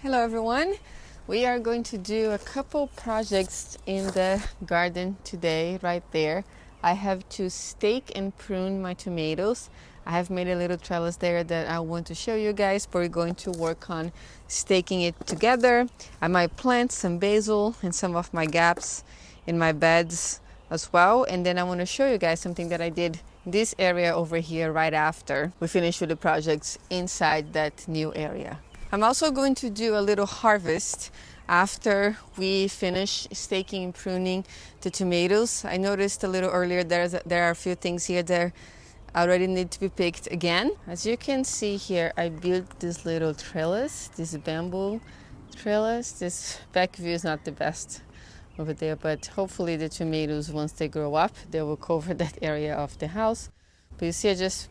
Hello everyone. We are going to do a couple projects in the garden today, right there. I have to stake and prune my tomatoes. I have made a little trellis there that I want to show you guys, but we're going to work on staking it together. I might plant some basil and some of my gaps in my beds as well. And then I want to show you guys something that I did in this area over here right after we finish with the projects inside that new area. I'm also going to do a little harvest after we finish staking and pruning the tomatoes. I noticed a little earlier there are a few things here that already need to be picked again. As you can see here, I built this little trellis, this bamboo trellis. This back view is not the best over there, but hopefully the tomatoes, once they grow up, they will cover that area of the house. But you see, I just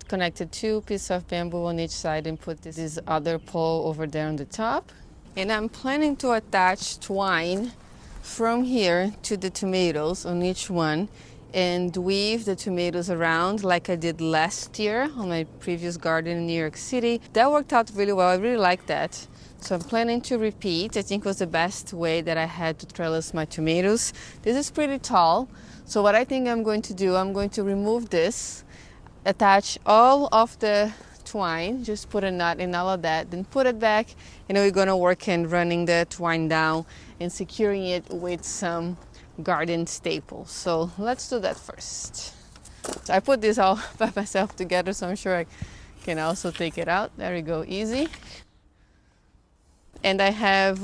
connected two pieces of bamboo on each side and put this other pole over there on the top. And I'm planning to attach twine from here to the tomatoes on each one and weave the tomatoes around like I did last year on my previous garden in New York City. That worked out really well. I really like that. So I'm planning to repeat. I think it was the best way that I had to trellis my tomatoes. This is pretty tall. So what I think I'm going to do, I'm going to remove this, attach all of the twine, just put a knot in all of that, then put it back, and we're going to work in running the twine down and securing it with some garden staples. So let's do that first. So I put this all by myself together, so I'm sure I can also take it out. There we go, easy. And I have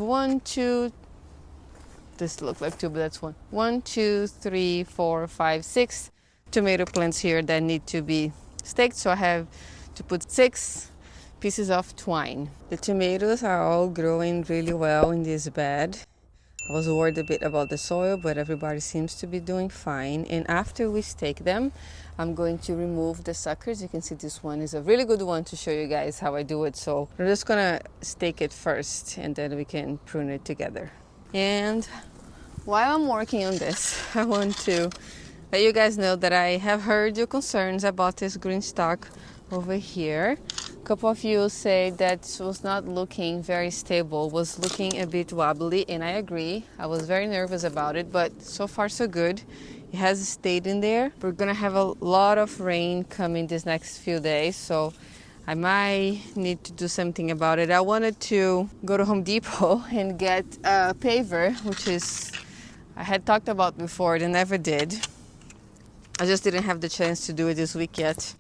this looks like two, but that's one. 1, 2, 3, 4, 5, 6 tomato plants here that need to be staked, so I have to put 6 pieces of twine. The tomatoes are all growing really well in this bed. I was worried a bit about the soil, but everybody seems to be doing fine. And after we stake them, I'm going to remove the suckers. You can see this one is a really good one to show you guys how I do it. So we're just gonna stake it first and then we can prune it together. And while I'm working on this, I want to let you guys know that I have heard your concerns about this Greenstock over here. A couple of you say that it was not looking very stable, was looking a bit wobbly, and I agree. I was very nervous about it, but so far so good. It has stayed in there. We're gonna have a lot of rain coming these next few days, so I might need to do something about it. I wanted to go to Home Depot and get a paver, which is I had talked about before and never did. I just didn't have the chance to do it this week yet.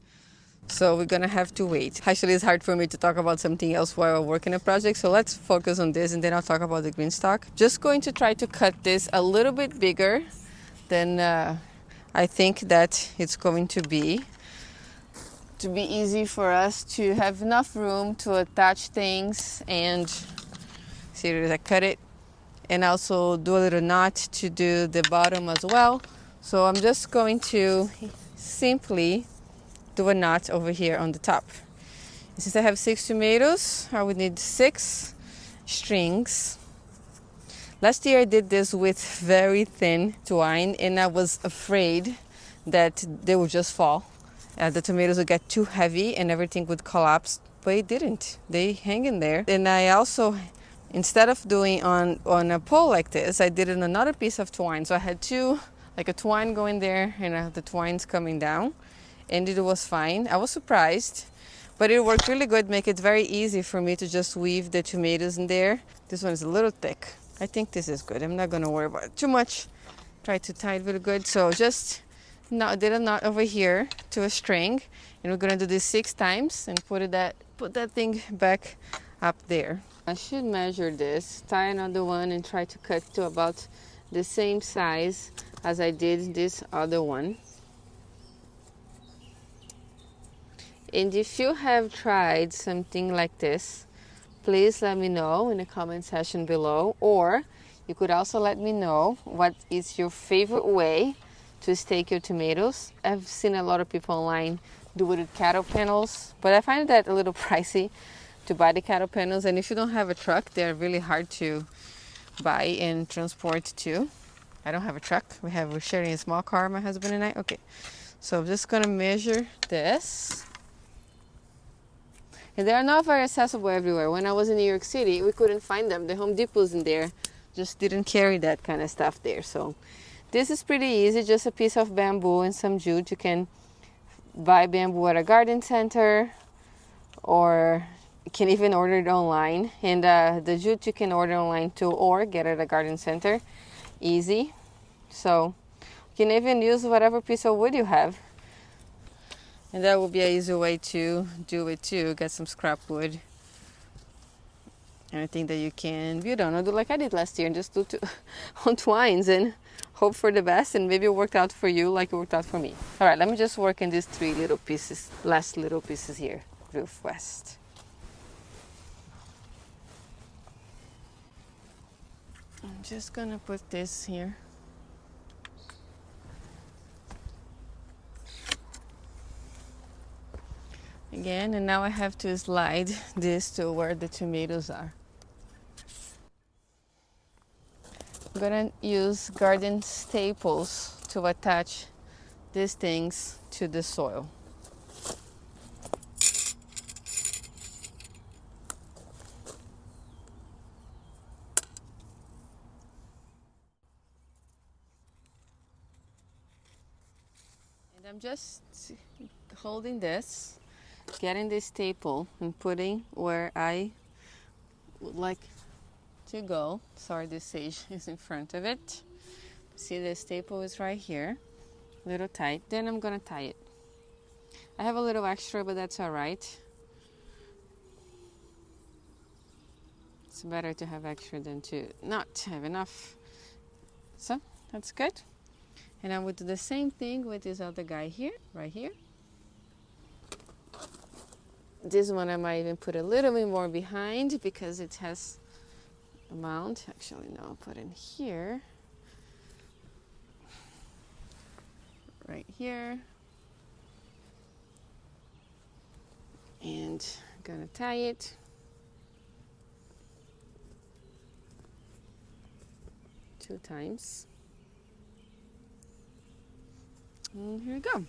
So we're gonna have to wait. Actually, it's hard for me to talk about something else while I work in a project. So let's focus on this and then I'll talk about the Greenstock. Just going to try to cut this a little bit bigger than I think that it's going to be easy for us to have enough room to attach things. And see, I cut it and also do a little knot to do the bottom as well. So I'm just going to simply do a knot over here on the top. Since I have 6 tomatoes, I would need 6 strings. Last year I did this with very thin twine and I was afraid that they would just fall. The tomatoes would get too heavy and everything would collapse, but it didn't. They hang in there. And I also, instead of doing on a pole like this, I did it on another piece of twine. So I had two, like a twine going there and the twine's coming down. And it was fine. I was surprised, but it worked really good. Make it very easy for me to just weave the tomatoes in there. This one is a little thick. I think this is good. I'm not going to worry about it too much. Try to tie it really good. So just did a knot over here to a string, and we're going to do this 6 times and put that thing back up there. I should measure this, tie another one, and try to cut to about the same size as I did this other one. And if you have tried something like this, please let me know in the comment section below. Or you could also let me know what is your favorite way to stake your tomatoes. I've seen a lot of people online do it with cattle panels, but I find that a little pricey to buy the cattle panels. And if you don't have a truck, they're really hard to buy and transport too. I don't have a truck. We're sharing a small car, my husband and I. Okay, so I'm just gonna measure this. And they are not very accessible everywhere. When I was in New York City, we couldn't find them. The Home Depots in there just didn't carry that kind of stuff there. So this is pretty easy, just a piece of bamboo and some jute. You can buy bamboo at a garden center, or you can even order it online. And the jute you can order online too, or get at a garden center. Easy. So you can even use whatever piece of wood you have. And that would be an easy way to do it too. Get some scrap wood. And I think that you can build on. Or do like I did last year and just do on twines and hope for the best, and maybe it worked out for you like it worked out for me. All right, let me just work in these three little pieces, last little pieces here. Roof west. I'm just gonna put this here. Again, and now I have to slide this to where the tomatoes are. I'm gonna use garden staples to attach these things to the soil. And I'm just holding this, getting this staple and putting where I would like to go. Sorry, this sage is in front of it. See, the staple is right here, a little tight. Then I'm gonna tie it. I have a little extra, but that's all right. It's better to have extra than to not have enough. So that's good. And I would do the same thing with this other guy here, right here. This one I might even put a little bit more behind because it has a mount. Actually, no, I'll put in here. Right here. And I'm gonna tie it. Two times. And here we go.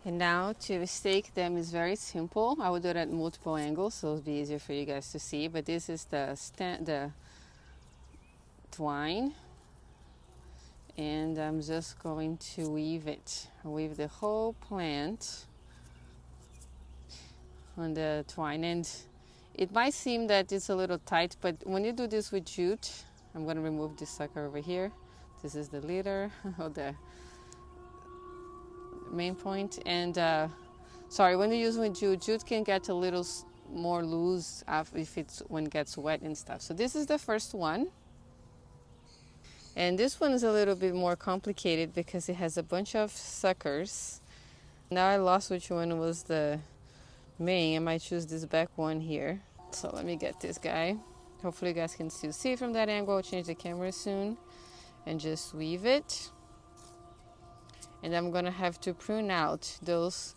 And now to stake them is very simple. I will do it at multiple angles so it'll be easier for you guys to see. But this is the twine. And I'm just going to weave it. Weave the whole plant on the twine. And it might seem that it's a little tight, but when you do this with jute, I'm going to remove this sucker over here. This is the leader or the main point. And sorry, when you use with jute can get a little more loose if it's when it gets wet and stuff. So this is the first one. And this one is a little bit more complicated because it has a bunch of suckers. Now I lost which one was the main. I might choose this back one here. So let me get this guy. Hopefully you guys can still see from that angle. I'll change the camera soon and just weave it. And I'm gonna have to prune out those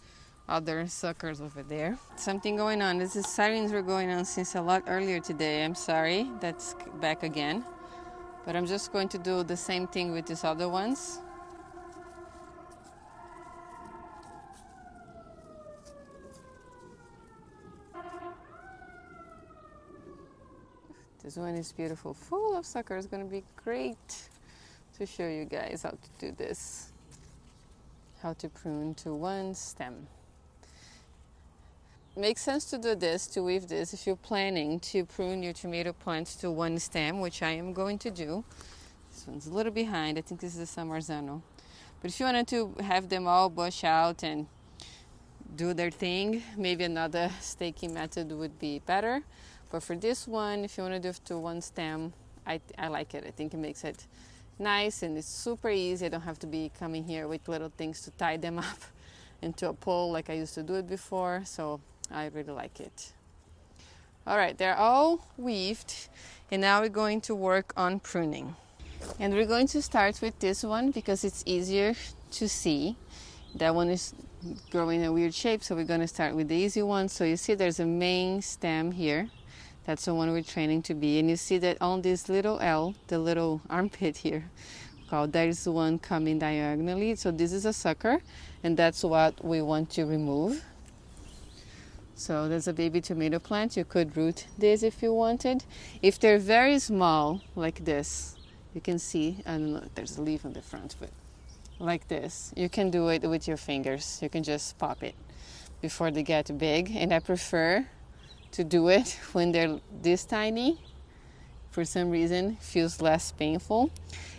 other suckers over there. Something going on. These sirens were going on since a lot earlier today. I'm sorry, that's back again. But I'm just going to do the same thing with these other ones. This one is beautiful, full of suckers. It's gonna be great to show you guys how to do this. How to prune to one stem. Makes sense to do this, to weave this, if you're planning to prune your tomato plants to one stem, which I am going to do. This one's a little behind. I think this is the Samarzano. But if you wanted to have them all bush out and do their thing, maybe another staking method would be better. But for this one, if you want to do it to one stem, I like it. I think it makes it nice and it's super easy. I don't have to be coming here with little things to tie them up into a pole like I used to do it before. So I really like it. All right, they're all weaved, and now we're going to work on pruning. And we're going to start with this one because it's easier to see. That one is growing in a weird shape, so we're going to start with the easy one. So you see there's a main stem here. That's the one we're training to be. And you see that on this little L, the little armpit here, there's one coming diagonally. So this is a sucker, and that's what we want to remove. So there's a baby tomato plant. You could root this if you wanted. If they're very small, like this, you can see, I don't know, there's a leaf on the front, but like this, you can do it with your fingers. You can just pop it before they get big. And I prefer to do it when they're this tiny. For some reason, it feels less painful.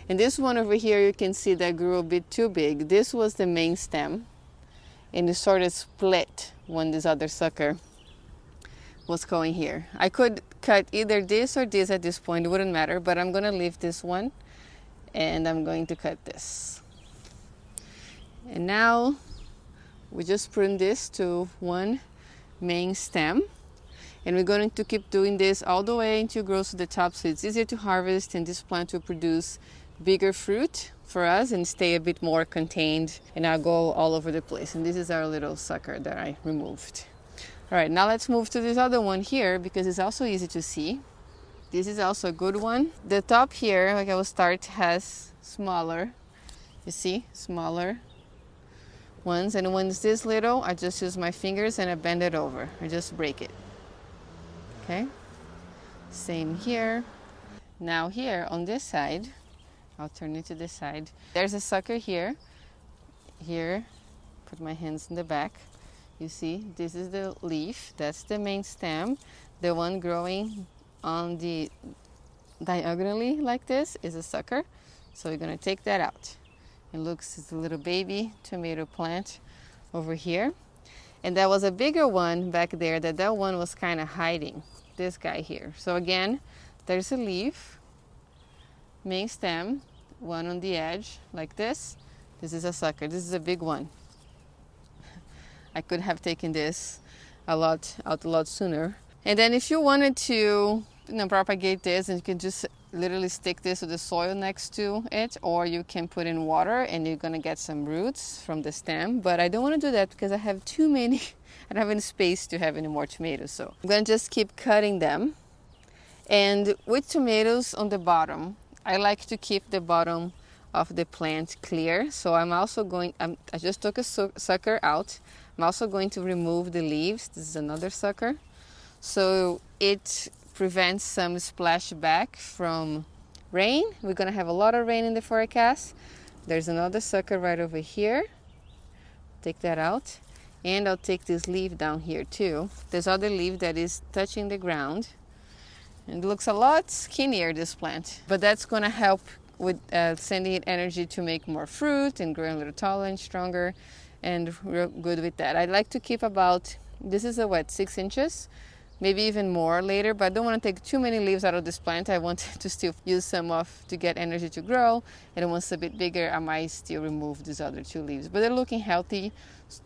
And this one over here, you can see that grew a bit too big. This was the main stem, and it sort of split when this other sucker was going here. I could cut either this or this at this point, it wouldn't matter, but I'm gonna leave this one, and I'm going to cut this. And now we just prune this to one main stem. And we're going to keep doing this all the way until it grows to the top, so it's easier to harvest, and this plant will produce bigger fruit for us and stay a bit more contained and not go all over the place. And this is our little sucker that I removed. All right, now let's move to this other one here because it's also easy to see. This is also a good one. The top here, like I will start, has smaller, you see, smaller ones. And when it's this little, I just use my fingers and I bend it over. I just break it. Okay, same here. Now here on this side, I'll turn it to this side. There's a sucker here. Here, put my hands in the back. You see, this is the leaf. That's the main stem. The one growing on the diagonally like this is a sucker. So we're gonna take that out. It looks, it's a little baby tomato plant over here. And there was a bigger one back there that one was kind of hiding, this guy here. So again, there's a leaf, main stem, one on the edge like this. This is a sucker. This is a big one. I could have taken this out a lot sooner. And then if you wanted to propagate this, and you can just literally stick this to the soil next to it, or you can put in water and you're gonna get some roots from the stem. But I don't want to do that because I have too many. I don't have any space to have any more tomatoes, so I'm gonna just keep cutting them. And with tomatoes on the bottom, I like to keep the bottom of the plant clear. So I'm also going, I just took a sucker out. I'm also going to remove the leaves. This is another sucker. So it prevents some splashback from rain. We're gonna have a lot of rain in the forecast. There's another sucker right over here. Take that out. And I'll take this leaf down here too. There's other leaf that is touching the ground. And it looks a lot skinnier, this plant. But that's gonna help with sending it energy to make more fruit and growing a little taller and stronger, and real good with that. I like to keep about, this is a 6 inches, maybe even more later, but I don't want to take too many leaves out of this plant. I want to still use some of to get energy to grow, and once it's a bit bigger, I might still remove these other 2 leaves. But they're looking healthy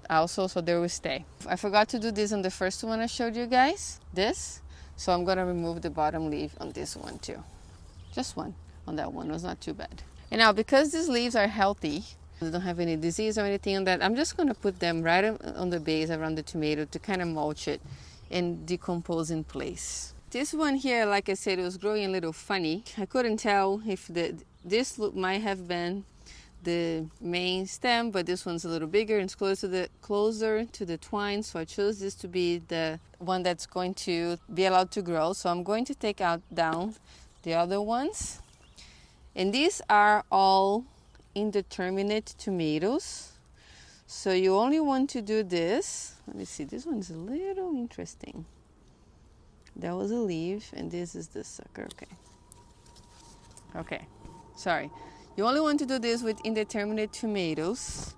also, so they will stay. I forgot to do this on the first one I showed you guys, this. So I'm gonna remove the bottom leaf on this one too. Just one on that one, it was not too bad. And now because these leaves are healthy, they don't have any disease or anything on that, I'm just gonna put them right on the base around the tomato to kind of mulch it and decompose in place. This one here, like I said, it was growing a little funny. I couldn't tell if this might have been the main stem, but this one's a little bigger and it's closer to the twine, so I chose this to be the one that's going to be allowed to grow. So I'm going to take down the other ones, and these are all indeterminate tomatoes. So you only want to do this. Let me see, this one's a little interesting. That was a leaf, and this is the sucker. Okay, sorry. You only want to do this with indeterminate tomatoes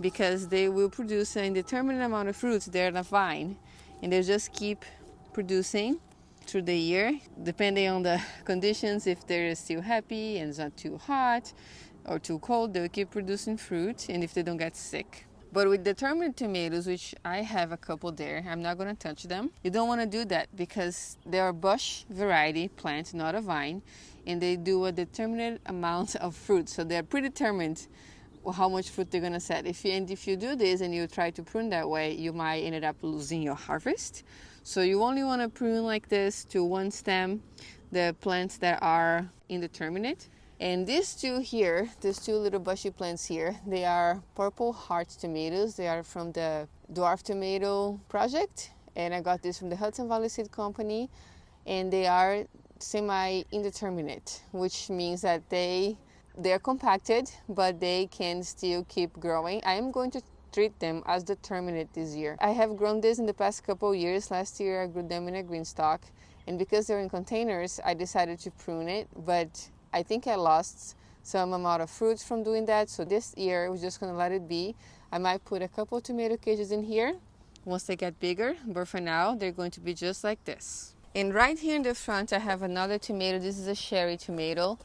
because they will produce an indeterminate amount of fruits. They're on a vine, and they just keep producing through the year, depending on the conditions. If they're still happy and it's not too hot or too cold, they'll keep producing fruit, and if they don't get sick. But with determinate tomatoes, which I have a couple there, I'm not going to touch them. You don't want to do that because they are bush variety plants, not a vine, and they do a determinate amount of fruit. So they're predetermined how much fruit they're going to set. If you do this and you try to prune that way, you might end up losing your harvest. So you only want to prune like this to one stem, the plants that are indeterminate. And these two here, these two little bushy plants here, they are purple heart tomatoes. They are from the dwarf tomato project. and I got this from the Hudson Valley Seed Company, and they are semi-indeterminate, which means that they're compacted, but they can still keep growing. I am going to treat them as determinate this year. I have grown this in the past couple years. Last year I grew them in a Greenstock, and because they're in containers, I decided to prune it, but I think I lost some amount of fruits from doing that, so this year we're just gonna let it be. I might put a couple tomato cages in here once they get bigger, but for now they're going to be just like this. And right here in the front I have another tomato. This is a cherry tomato.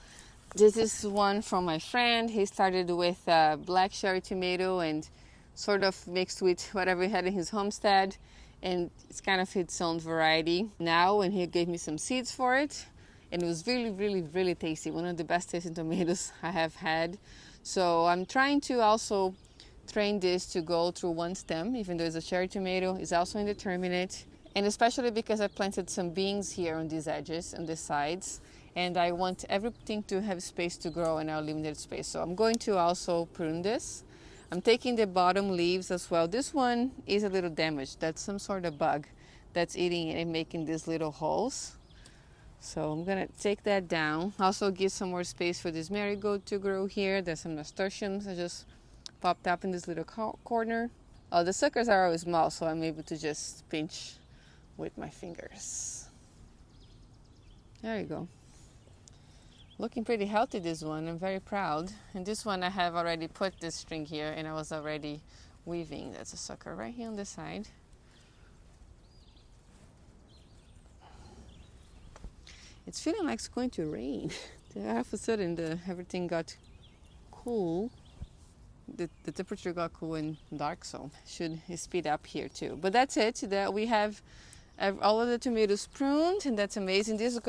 This is one from my friend. He started with black cherry tomato and sort of mixed with whatever he had in his homestead, and it's kind of its own variety now, and he gave me some seeds for it, and it was really tasty. One of the best tasting tomatoes I have had. So I'm trying to also train this to go through one stem, even though it's a cherry tomato. It's also indeterminate, and especially because I planted some beans here on these edges and the sides, and I want everything to have space to grow in our limited space. So I'm going to also prune this. I'm taking the bottom leaves as well. This one is a little damaged. That's some sort of bug that's eating it and making these little holes. So I'm gonna take that down. Also give some more space for this marigold to grow here. There's some nasturtiums that just popped up in this little corner. Oh, the suckers are always small, so I'm able to just pinch with my fingers. There you go. Looking pretty healthy, this one. I'm very proud. And this one I have already put this string here, and I was already weaving. That's a sucker right here on the side. It's feeling like it's going to rain. All of a sudden everything got cool. The temperature got cool and dark, so should speed up here too. But that's it. That we have all of the tomatoes pruned, and that's amazing. This is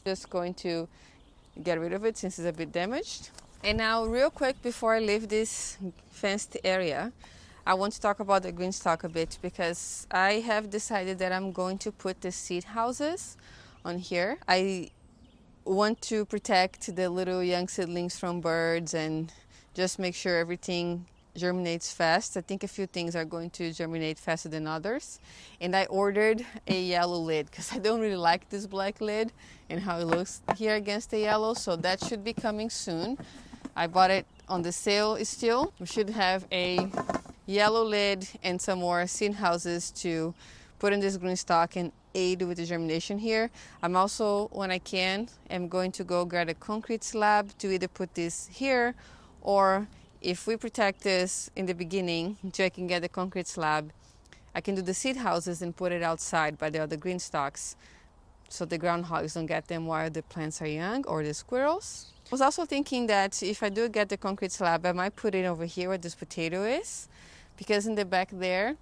just going to get rid of it since it's a bit damaged. And now real quick before I leave this fenced area, I want to talk about the Greenstock a bit, because I have decided that I'm going to put the seed houses on here. I want to protect the little young seedlings from birds and just make sure everything germinates fast. I think a few things are going to germinate faster than others. And I ordered a yellow lid because I don't really like this black lid and how it looks here against the yellow. So that should be coming soon. I bought it on the sale still. We should have a yellow lid and some more seed houses to put in this Greenstock and aid with the germination here. I'm also, when I can, am going to go grab a concrete slab to either put this here, or if we protect this in the beginning until I can get the concrete slab, I can do the seed houses and put it outside by the other Greenstocks so the groundhogs don't get them while the plants are young, or the squirrels. I was also thinking that if I do get the concrete slab, I might put it over here where this potato is, because in the back there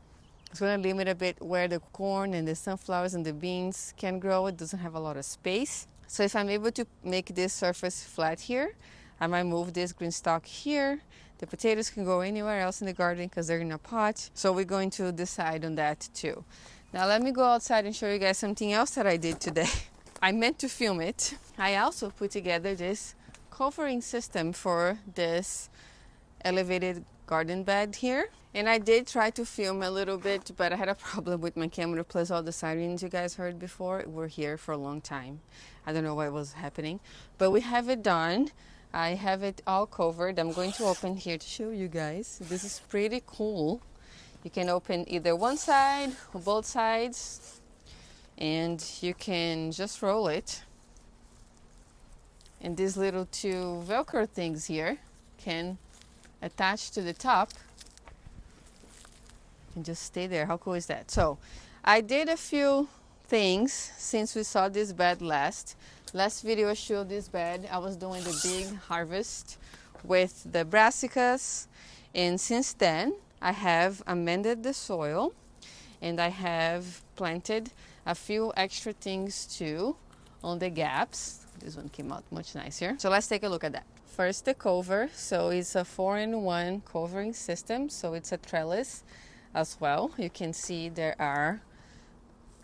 it's going to limit a bit where the corn and the sunflowers and the beans can grow. It doesn't have a lot of space. So if I'm able to make this surface flat here, I might move this Greenstock here. The potatoes can go anywhere else in the garden because they're in a pot. So we're going to decide on that too. Now let me go outside and show you guys something else that I did today. I meant to film it. I also put together this covering system for this elevated garden bed here. And I did try to film a little bit, but I had a problem with my camera, plus all the sirens you guys heard before were here for a long time. I don't know what was happening, but we have it done. I have it all covered. I'm going to open here to show you guys. This is pretty cool. You can open either one side or both sides, and you can just roll it. And these little two Velcro things here can attach to the top and just stay there. How cool is that? So I did a few things since we saw this bed last video. I showed this bed. I was doing the big harvest with the brassicas, and since then I have amended the soil and I have planted a few extra things too on the gaps. This one came out much nicer. So let's take a look at that. First, the cover. So it's a 4-in-1 covering system. So it's a trellis as well. You can see there are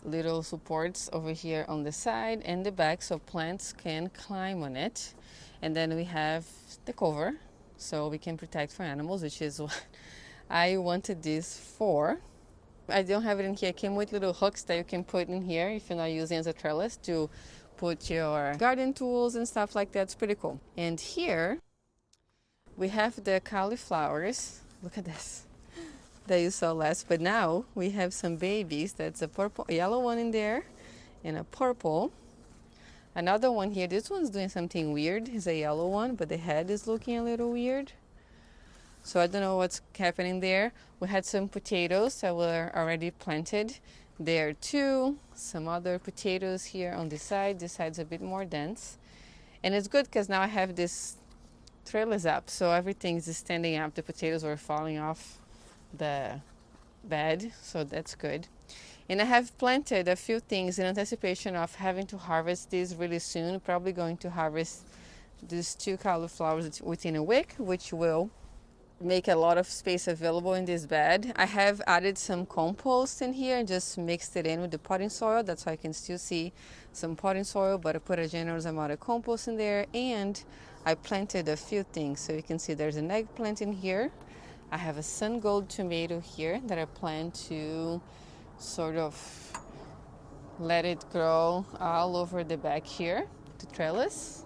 little supports over here on the side and the back, so plants can climb on it. And then we have the cover, so we can protect for animals, which is what I wanted this for. I don't have it in here. It came with little hooks that you can put in here if you're not using as a trellis to put your garden tools and stuff like that. It's pretty cool. And here we have the cauliflowers. Look at this that you saw last, but now we have some babies. That's a purple, yellow one in there and a purple. Another one here. This one's doing something weird. It's a yellow one, but the head is looking a little weird. So I don't know what's happening there. We had some potatoes that were already planted there too. Some other potatoes here on this side. This side's a bit more dense. And it's good because now I have this trellis up. So everything's standing up. The potatoes were falling off the bed. So that's good. And I have planted a few things in anticipation of having to harvest these really soon. Probably going to harvest these 2 cauliflowers within a week, which will make a lot of space available in this bed. I have added some compost in here and just mixed it in with the potting soil. That's why I can still see some potting soil, but I put a generous amount of compost in there, and I planted a few things. So you can see there's an eggplant in here. I have a sun gold tomato here that I plan to sort of let it grow all over the back here to trellis.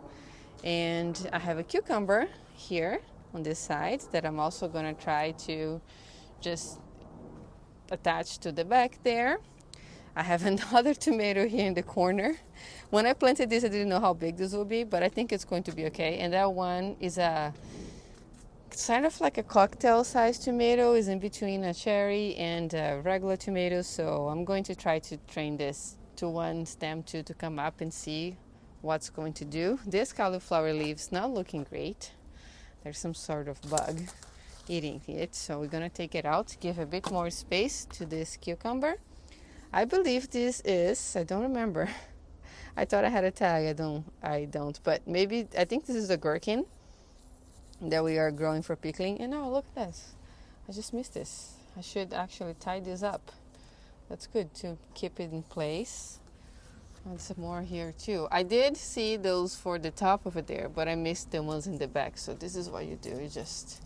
And I have a cucumber here on this side that I'm also going to try to just attach to the back there. I have another tomato here in the corner. When I planted this, I didn't know how big this will be, but I think it's going to be okay. And that one is a kind of like a cocktail sized tomato. Is in between a cherry and a regular tomato. So I'm going to try to train this to one stem to come up and see what's going to do. This cauliflower leaf's not looking great. There's some sort of bug eating it, so we're gonna take it out, give a bit more space to this cucumber. I believe this is, I don't remember. I thought I had a tag. I don't, but maybe, I think this is a gherkin that we are growing for pickling. And oh, look at this. I just missed this. I should actually tie this up. That's good to keep it in place. And some more here too. I did see those for the top over there, but I missed the ones in the back. So this is what you do. You just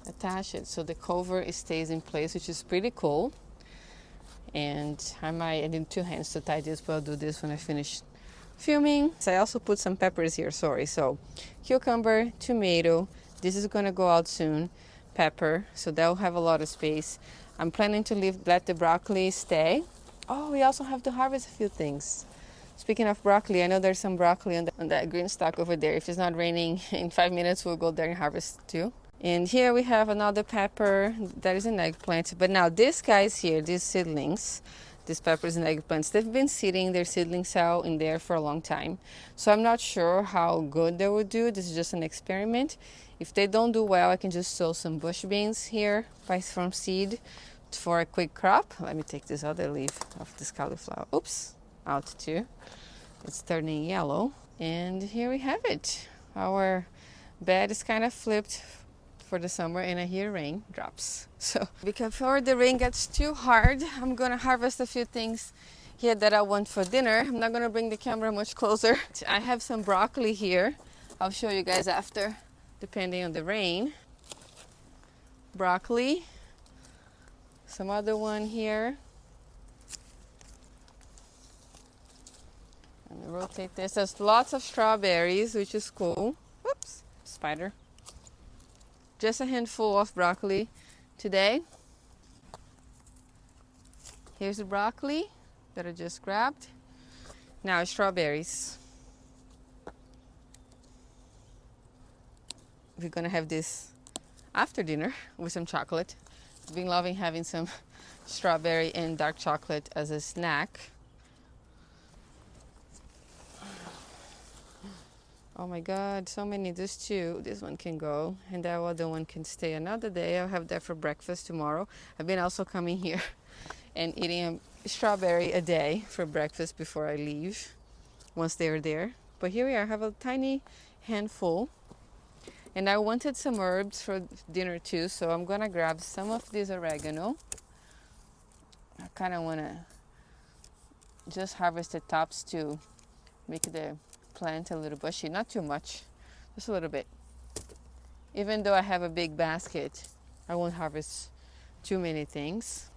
attach it so the cover stays in place, which is pretty cool. And I need 2 hands to tie this, but I'll do this when I finish filming. So I also put some peppers here, sorry. So cucumber, tomato, this is gonna go out soon. Pepper, so that will have a lot of space. I'm planning to let the broccoli stay. Oh, we also have to harvest a few things. Speaking of broccoli, I know there's some broccoli on that Greenstock over there. If it's not raining, in 5 minutes we'll go there and harvest too. And here we have another pepper. That is an eggplant. But now these guys here, these seedlings, these peppers and eggplants, they've been sitting their seedling cell in there for a long time. So I'm not sure how good they will do. This is just an experiment. If they don't do well, I can just sow some bush beans here from seed for a quick crop. Let me take this other leaf of this cauliflower. Oops, out too. It's turning yellow. And here we have it. Our bed is kind of flipped for the summer, and I hear rain drops. So before the rain gets too hard, I'm gonna harvest a few things here that I want for dinner. I'm not gonna bring the camera much closer. I have some broccoli here. I'll show you guys after, depending on the rain. Broccoli. Some other one here. Let me rotate this. There's lots of strawberries, which is cool. Whoops, spider. Just a handful of broccoli today. Here's the broccoli that I just grabbed. Now strawberries. We're gonna have this after dinner with some chocolate. I've been loving having some strawberry and dark chocolate as a snack. Oh my God, so many. This too. This one can go, and that other one can stay another day. I'll have that for breakfast tomorrow. I've been also coming here and eating a strawberry a day for breakfast before I leave, once they're there. But here we are. I have a tiny handful, and I wanted some herbs for dinner too, so I'm gonna grab some of this oregano. I kind of want to just harvest the tops to make the plant a little bushy, not too much, just a little bit. Even though I have a big basket, I won't harvest too many things.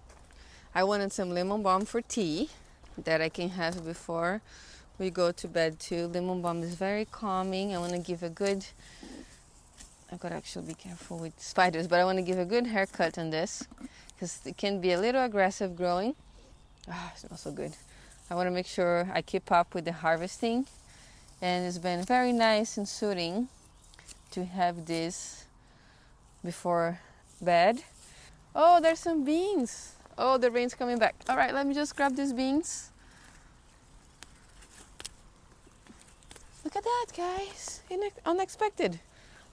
I wanted some lemon balm for tea that I can have before we go to bed too. Lemon balm is very calming. I want to give a good, I gotta actually be careful with spiders, but I want to give a good haircut on this because it can be a little aggressive growing. Ah, it smells so good. I want to make sure I keep up with the harvesting, and it's been very nice and soothing to have this before bed. Oh, there's some beans. Oh, the rain's coming back. All right, let me just grab these beans. Look at that, guys. Unexpected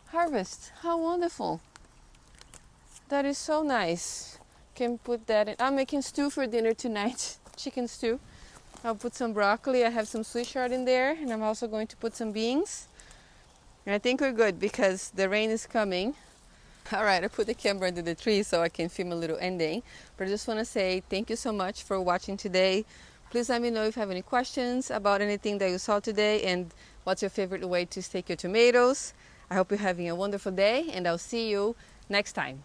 harvest. How wonderful. That is so nice. Can put that in. I'm making stew for dinner tonight. Chicken stew. I'll put some broccoli. I have some Swiss chard in there, and I'm also going to put some beans. And I think we're good because the rain is coming. All right, I put the camera under the tree so I can film a little ending. But I just want to say thank you so much for watching today. Please let me know if you have any questions about anything that you saw today and what's your favorite way to stake your tomatoes. I hope you're having a wonderful day, and I'll see you next time.